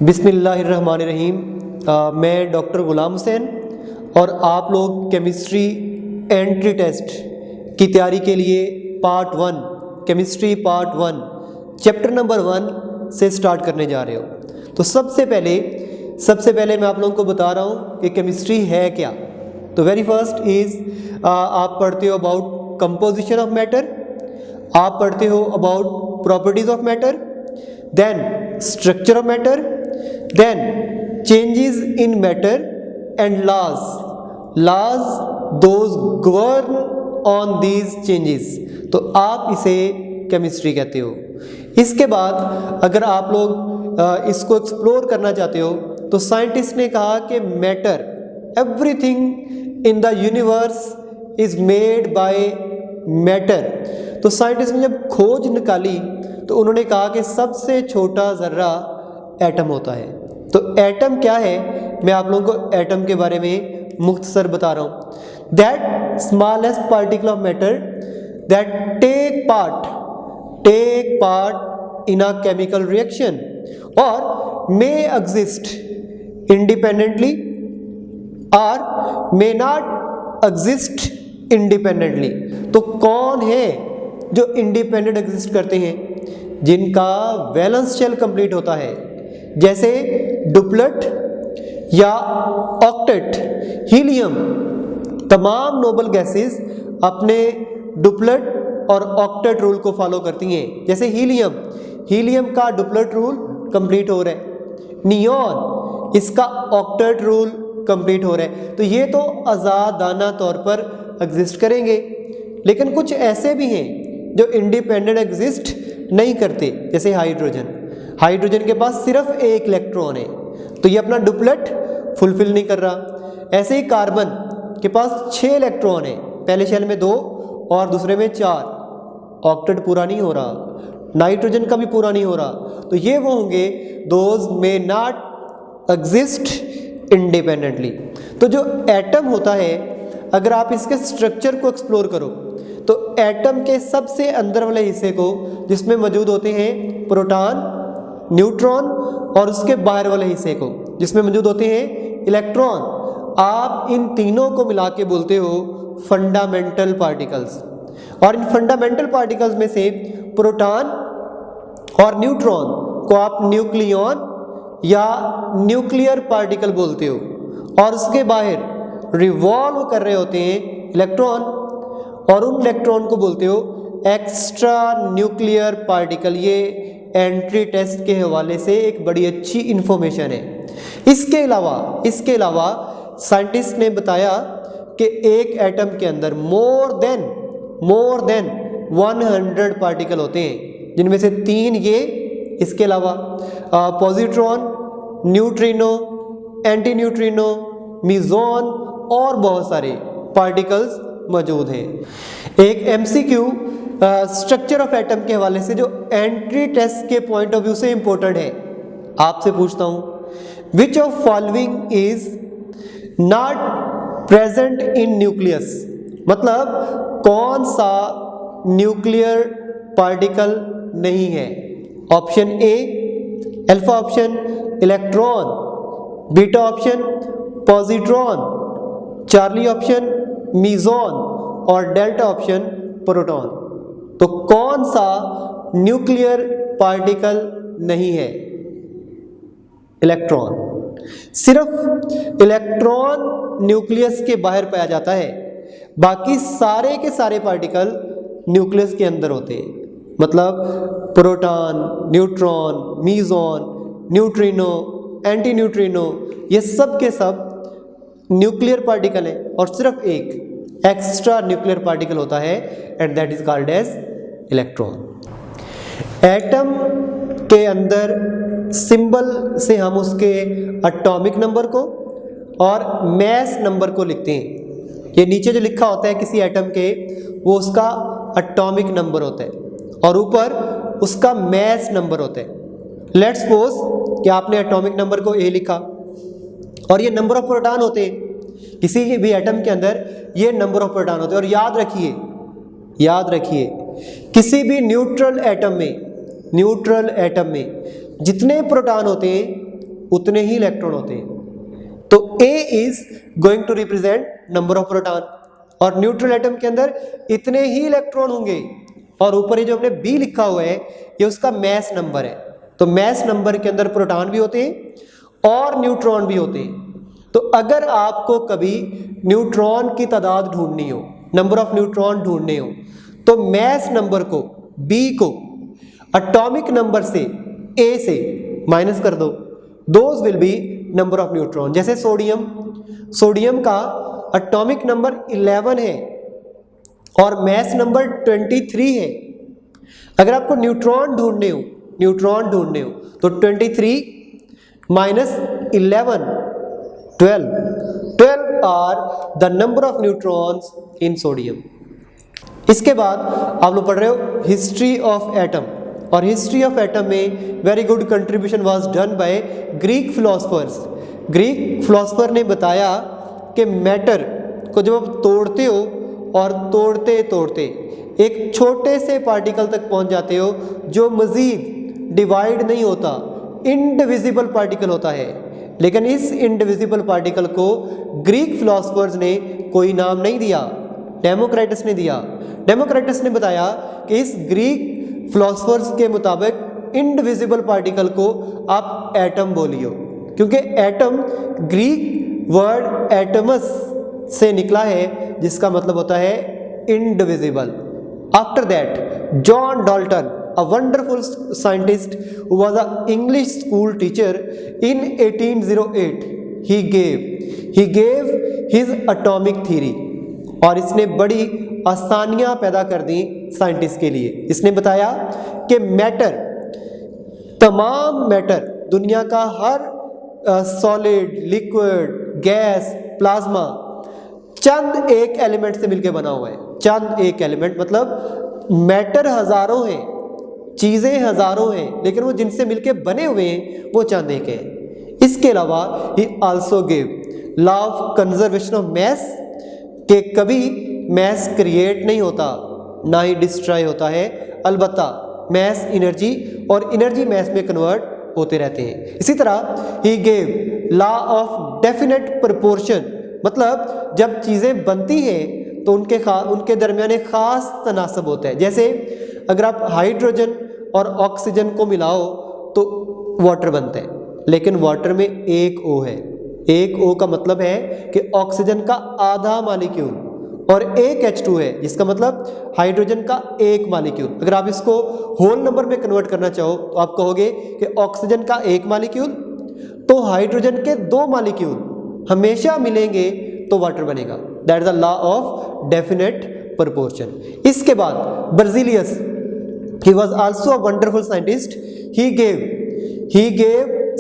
बिस्मिल्लाहिर्रहमानिर्रहीम। मैं डॉक्टर गुलाम हुसैन और आप लोग केमिस्ट्री एंट्री टेस्ट की तैयारी के लिए part 1 chemistry part 1 chapter number 1 से स्टार्ट करने जा रहे हो। तो सबसे पहले मैं आप लोगों को बता रहा हूँ कि केमिस्ट्री है क्या। तो वेरी फर्स्ट इज़ आप पढ़ते हो अबाउट कंपोजिशन ऑफ मैटर, आप पढ़ते हो about properties of matter, then structure of matter, then changes in matter and laws those govern on these changes। तो आप इसे केमिस्ट्री कहते हो। इसके बाद अगर आप लोग इसको एक्सप्लोर करना चाहते हो तो साइंटिस्ट ने कहा कि matter, everything in the universe is made by matter. तो साइंटिस्ट ने जब खोज निकाली तो उन्होंने कहा कि सबसे छोटा ज़र्रा एटम होता है। तो एटम क्या है, मैं आप लोगों को एटम के बारे में मुख्तसर बता रहा हूँ। That smallest particle of matter that take part in a chemical reaction और मे एग्जिस्ट इंडिपेंडेंटली और मे नॉट एग्जिस्ट इंडिपेंडेंटली। तो कौन है जो इंडिपेंडेंट एग्जिस्ट करते हैं? जिनका वैलेंस शेल कंप्लीट होता है, जैसे डुप्लेट या ऑक्टेट। हीलियम, तमाम नोबल गैसेस अपने डुप्लेट और ऑक्टेट रूल को फॉलो करती हैं। जैसे हीलियम का डुप्लेट रूल कंप्लीट हो रहा है, नियॉन इसका ऑक्टेट रूल कंप्लीट हो रहा है। तो ये तो आज़ादाना तौर पर एग्जिस्ट करेंगे, लेकिन कुछ ऐसे भी हैं जो इंडिपेंडेंट एग्जिस्ट नहीं करते। जैसे हाइड्रोजन के पास सिर्फ एक इलेक्ट्रॉन है, तो ये अपना डुप्लेट फुलफिल नहीं कर रहा। ऐसे ही कार्बन के पास 6 इलेक्ट्रॉन है, पहले शेल में 2 और दूसरे में 4, ऑक्टेट पूरा नहीं हो रहा। नाइट्रोजन का भी पूरा नहीं हो रहा। तो ये वो होंगे those may not exist independently. तो जो एटम होता है, अगर आप इसके स्ट्रक्चर को एक्सप्लोर करो तो एटम के सबसे अंदर वाले हिस्से को, जिसमें मौजूद होते हैं प्रोटॉन, न्यूट्रॉन, और उसके बाहर वाले हिस्से को जिसमें मौजूद होते हैं इलेक्ट्रॉन, आप इन तीनों को मिला के बोलते हो फंडामेंटल पार्टिकल्स। और इन फंडामेंटल पार्टिकल्स में से प्रोटॉन और न्यूट्रॉन को आप न्यूक्लियॉन या न्यूक्लियर पार्टिकल बोलते हो, और उसके बाहर रिवॉल्व कर रहे होते हैं इलेक्ट्रॉन, और उन इलेक्ट्रॉन को बोलते हो एक्स्ट्रा न्यूक्लियर पार्टिकल। ये एंट्री टेस्ट के हवाले से एक बड़ी अच्छी इंफॉर्मेशन है। इसके अलावा साइंटिस्ट ने बताया कि एक एटम के अंदर मोर देन 100 पार्टिकल होते हैं, जिनमें से 3 ये, इसके अलावा पॉजिट्रॉन, न्यूट्रिनो, एंटी न्यूट्रिनो, मीजॉन और बहुत सारे पार्टिकल्स मौजूद हैं। एक एमसीक्यू स्ट्रक्चर ऑफ एटम के हवाले से जो एंट्री टेस्ट के पॉइंट ऑफ व्यू से इंपॉर्टेंट है, आपसे पूछता हूं, which of following is not present in nucleus. मतलब कौन सा न्यूक्लियर पार्टिकल नहीं है? Option A alpha option electron, beta option positron, Charlie option meson और डेल्टा ऑप्शन प्रोटॉन। तो कौन सा न्यूक्लियर पार्टिकल नहीं है? इलेक्ट्रॉन। सिर्फ इलेक्ट्रॉन न्यूक्लियस के बाहर पाया जाता है, बाकी सारे के सारे पार्टिकल न्यूक्लियस के अंदर होते हैं। मतलब proton, neutron, meson, neutrino, antineutrino, ये सब के सब न्यूक्लियर पार्टिकल है, और सिर्फ एक एक्स्ट्रा न्यूक्लियर पार्टिकल होता है, and that is called as electron. Atom के अंदर सिंबल से हम उसके एटॉमिक नंबर को और मैस नंबर को लिखते हैं। ये नीचे जो लिखा होता है किसी एटम के, वो उसका एटॉमिक नंबर होता है, और ऊपर उसका मैस नंबर होता है। लेट्स सपोज कि आपने एटॉमिक नंबर को ए लिखा, और ये नंबर ऑफ प्रोटॉन होते हैं, किसी भी एटम के अंदर ये नंबर ऑफ प्रोटॉन होते हैं। और याद रखिए किसी भी न्यूट्रल एटम में जितने प्रोटॉन होते हैं उतने ही इलेक्ट्रॉन होते हैं। तो A is going to represent number of proton, और न्यूट्रल एटम के अंदर इतने ही इलेक्ट्रॉन होंगे। और ऊपर ये जो हमने B लिखा हुआ है ये उसका मैस नंबर है। तो मैस नंबर के अंदर प्रोटॉन भी होते हैं और न्यूट्रॉन भी होते हैं। तो अगर आपको कभी न्यूट्रॉन की तादाद ढूंढनी हो, नंबर ऑफ न्यूट्रॉन ढूंढने हो, तो मैस नंबर को B को एटॉमिक नंबर से A से माइनस कर दो, those will be number of neutron. जैसे सोडियम का एटॉमिक नंबर 11 है और मैस नंबर 23 है। अगर आपको न्यूट्रॉन ढूंढने हो तो 23 minus 11 12 are the number of neutrons in sodium. इसके बाद आप लोग पढ़ रहे हो हिस्ट्री ऑफ एटम, और हिस्ट्री ऑफ एटम में very good contribution was done by Greek philosophers. Greek philosopher ने बताया कि मैटर को जब आप तोड़ते हो और तोड़ते एक छोटे से पार्टिकल तक पहुंच जाते हो जो मज़ीद डिवाइड नहीं होता, इंडिविजिबल पार्टिकल होता है। लेकिन इस इंडिविजिबल पार्टिकल को ग्रीक फिलोसफर्स ने कोई नाम नहीं दिया, डेमोक्रिटस ने दिया। डेमोक्रिटस ने बताया कि इस ग्रीक फिलोसफर्स के मुताबिक इंडिविजिबल पार्टिकल को आप एटम बोलियो, क्योंकि एटम ग्रीक वर्ड एटमस से निकला है जिसका मतलब होता है indivisible. After that John Dalton, a wonderful scientist who was an English school teacher in 1808, he gave his atomic theory, और इसने बड़ी आसानियां पैदा कर दी साइंटिस्ट के लिए। इसने बताया कि तमाम मैटर दुनिया का हर सॉलिड, लिक्विड, गैस, प्लाज्मा चंद एक एलिमेंट से मिलकर बना हुआ है। चंद एक एलिमेंट मतलब मैटर हजारों हैं, चीज़ें हजारों हैं, लेकिन वो जिनसे मिलके बने हुए हैं वो चंद एक है। इसके अलावा ही also give law of conservation of mass, कि कभी मैस क्रिएट नहीं होता ना ही डिस्ट्रॉय होता है, अलबत्ता मैस एनर्जी और एनर्जी मैस में कन्वर्ट होते रहते हैं। इसी तरह he gave law of definite proportion, मतलब जब चीज़ें बनती हैं तो उनके दरमियान एक ख़ास तनासब होता है। जैसे अगर आप हाइड्रोजन और ऑक्सीजन को मिलाओ तो वाटर बनता है, लेकिन वाटर में एक O है। एक O का मतलब है कि ऑक्सीजन का आधा मालिक्यूल, और एक H2 है जिसका मतलब हाइड्रोजन का एक मालिक्यूल। अगर आप इसको होल नंबर में कन्वर्ट करना चाहो तो आप कहोगे कि ऑक्सीजन का एक मालिक्यूल तो हाइड्रोजन के 2 मालिक्यूल हमेशा मिलेंगे तो वाटर बनेगा। That is the law of definite proportion. इसके बाद बर्ज़िलियस, he was also a wonderful scientist, he gave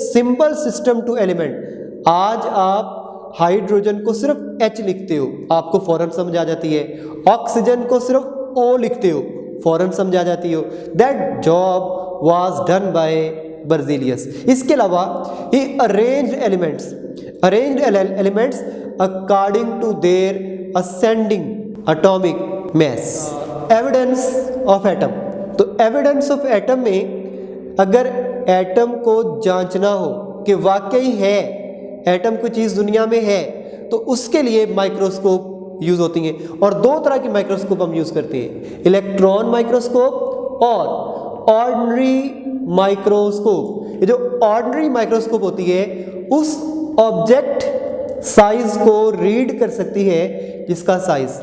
simple system to element। आज आप हाइड्रोजन को सिर्फ H लिखते हो, आपको फौरन समझ आ जाती है। ऑक्सीजन को सिर्फ O लिखते हो, फौरन समझ आ जाती हो। That job was done by Berzelius. इसके अलावा he arranged elements according to their ascending atomic mass। Evidence of atom, तो एविडेंस ऑफ एटम में अगर एटम को जांचना हो कि वाकई है एटम कोई चीज़ दुनिया में है, तो उसके लिए माइक्रोस्कोप यूज़ होती हैं। और 2 तरह की माइक्रोस्कोप हम यूज़ करते हैं, इलेक्ट्रॉन माइक्रोस्कोप और ऑर्डिनरी माइक्रोस्कोप। ये जो ऑर्डिनरी माइक्रोस्कोप होती है उस ऑब्जेक्ट साइज को रीड कर सकती है जिसका साइज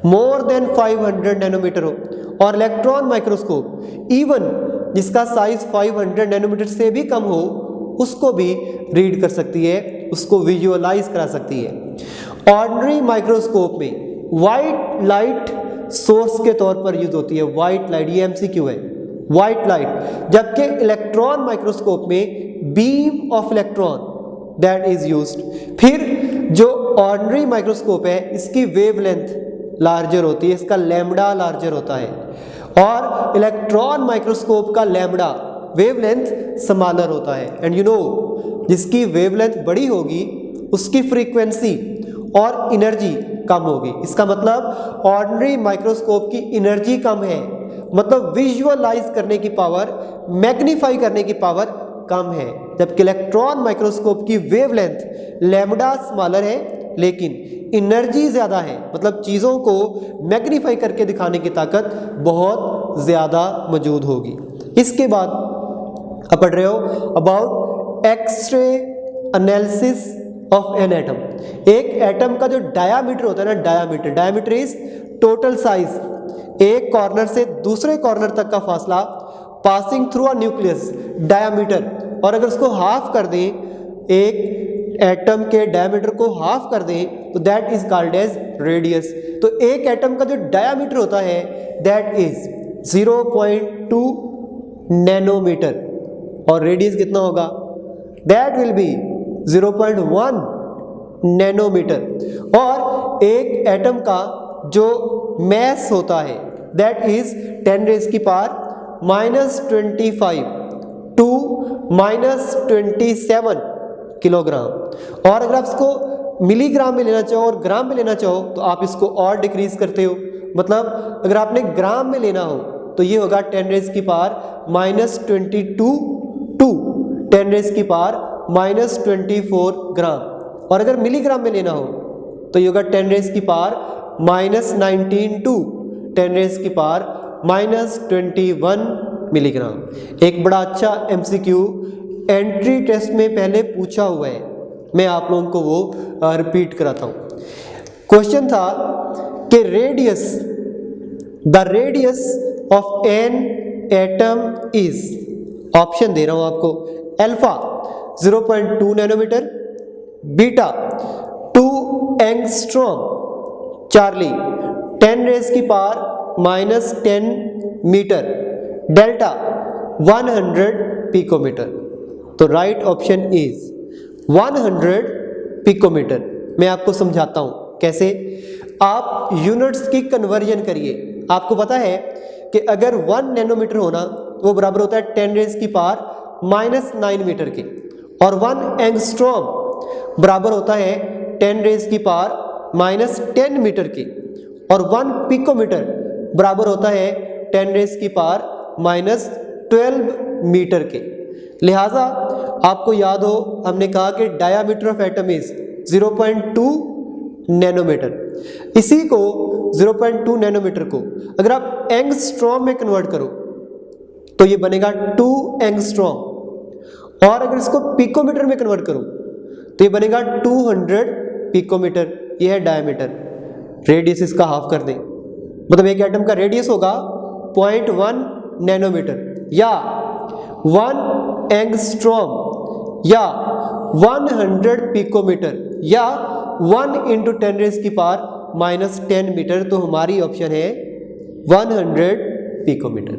मोर देन 500 नैनोमीटर हो, और इलेक्ट्रॉन माइक्रोस्कोप इवन जिसका साइज 500 नैनोमीटर से भी कम हो उसको भी रीड कर सकती है, उसको विजुअलाइज करा सकती है। ऑर्डिनरी माइक्रोस्कोप में वाइट लाइट सोर्स के तौर पर यूज होती है। वाइट लाइट, ये MCQ है, वाइट लाइट। जबकि इलेक्ट्रॉन माइक्रोस्कोप में beam of electron that is used. फिर जो ऑर्डिनरी माइक्रोस्कोप है इसकी वेवलेंथ लार्जर होती है, इसका लैम्बडा लार्जर होता है, और इलेक्ट्रॉन माइक्रोस्कोप का लैम्बडा वेवलेंथ स्मॉलर होता है। एंड यू नो जिसकी वेवलेंथ बड़ी होगी उसकी फ्रीक्वेंसी और एनर्जी कम होगी। इसका मतलब ऑर्डिनरी माइक्रोस्कोप की एनर्जी कम है, मतलब विजुअलाइज करने की पावर, मैग्नीफाई करने की पावर कम है, जबकि इलेक्ट्रॉन माइक्रोस्कोप की वेवलेंथ लैम्डा स्मॉलर है लेकिन एनर्जी ज़्यादा है, मतलब चीज़ों को मैग्नीफाई करके दिखाने की ताकत बहुत ज़्यादा मौजूद होगी। इसके बाद आप पढ़ रहे हो about X-ray analysis of an atom. एक एटम का जो डायामीटर होता है ना, डायामीटर इज टोटल साइज, एक कॉर्नर से दूसरे कॉर्नर तक का फासला passing through a nucleus, diameter. और अगर उसको हाफ कर दें, एक एटम के डायामीटर को हाफ कर दें तो that is called as radius. तो एक एटम का जो डायामीटर होता है दैट इज 0.2 नैनोमीटर और रेडियस कितना होगा, दैट विल बी 0.1 नैनोमीटर। और एक एटम का जो मैस होता है दैट इज 10⁻⁻25 टू -27 किलोग्राम। और अगर आप इसको मिलीग्राम में लेना चाहो और ग्राम में लेना चाहो तो आप इसको और डिक्रीज करते हो, मतलब अगर आपने ग्राम में लेना हो तो ये होगा 10⁻⁻22 टू 10⁻⁻24 ग्राम। और अगर मिलीग्राम में लेना हो तो ये होगा 10⁻⁻19 टू 10⁻⁻21 मिलीग्राम। एक बड़ा अच्छा MCQ एंट्री टेस्ट में पहले पूछा हुआ है, मैं आप लोगों को वो रिपीट कराता हूँ। क्वेश्चन था कि the radius of an atom is, option दे रहा हूँ आपको, alpha 0.2 nanometre, beta 2 angstrom, Charlie 10⁻⁻10 metre, delta 100 picometre. तो राइट ऑप्शन इज 100 पिकोमीटर। मैं आपको समझाता हूं कैसे। आप यूनिट्स की कन्वर्जन करिए। आपको पता है कि अगर 1 नैनोमीटर होना वो बराबर होता है 10⁻⁻9 मीटर के, और 1 एंगस्ट्रॉम बराबर होता है 10⁻⁻10 मीटर के, और 1 पिकोमीटर बराबर होता है 10⁻⁻12 मीटर के। लिहाजा आपको याद हो हमने कहा कि diameter of atom is 0.2 nanometre. इसी को 0.2 नैनोमीटर को अगर आप एंगस्ट्रॉम में कन्वर्ट करो तो ये बनेगा 2 एंगस्ट्रॉम, और अगर इसको पिकोमीटर में कन्वर्ट करो तो ये बनेगा 200 पिकोमीटर। ये है डायमीटर। रेडियस इसका हाफ कर दें, मतलब एक एटम का रेडियस होगा 0.1 नैनोमीटर या 1 एंगस्ट्रॉम या 100 पिकोमीटर या 1 × 10⁻⁻10 मीटर। तो हमारी ऑप्शन है 100 पिकोमीटर।